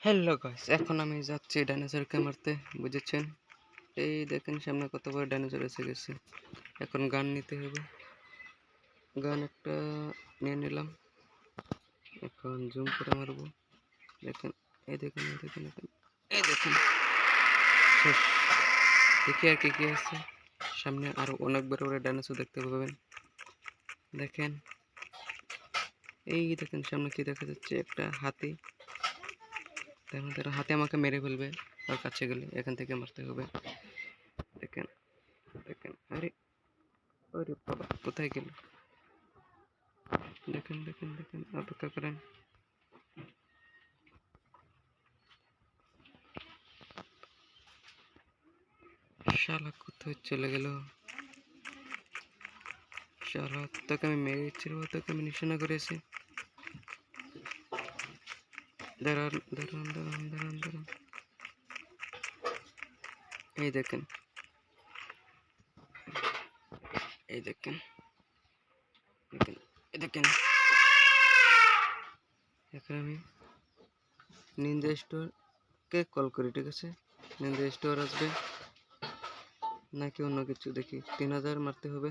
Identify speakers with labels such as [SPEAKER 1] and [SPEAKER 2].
[SPEAKER 1] Hello guys, এখন আমি যাচ্ছি ডাইনোসরকে মারতে, বুঝেছেন? এই দেখেন সামনে কত বড় ডাইনোসর এসে গেছে। এখন গান নিতে হবে, গান একটা নিয়ে নিলাম। এখন জুম করে মারবো। দেখেন, এই দেখেন, এই দেখেন, দেখেন, এই দেখেন, শেষ। দেখি আর কি কি আছে সামনে। আরো অনেক বড় বড় ডাইনোসর দেখতে পাবেন। দেখেন, এই দেখেন সামনে কি দেখা যাচ্ছে, একটা হাতি। হাতি আমাকে মেরে ফেলবে আর কাছে গেলে, এখান থেকে মারতে হবে। দেখেন, দেখেন, আরে ওরে বাবা, কোথায় গেল? দেখেন, দেখেন, দেখেন, অপেক্ষা করেন। শালা কোথায় চলে গেল? শালা, তোকে আমি মেরে দিচ্ছি রে, তোকে আমি নিশানা করেছি। দাঁড়ান, দাঁড়ান, দাঁড়ান, দাঁড়ান, দাঁড়ান। এই দেখেন, এই দেখেন, দেখেন, এই দেখেন। এখন আমি নিনজা স্টোরকে কল করি, ঠিক আছে? নিনজা স্টোর আসবে নাকি অন্য কিছু, দেখি। 3000 মারতে হবে।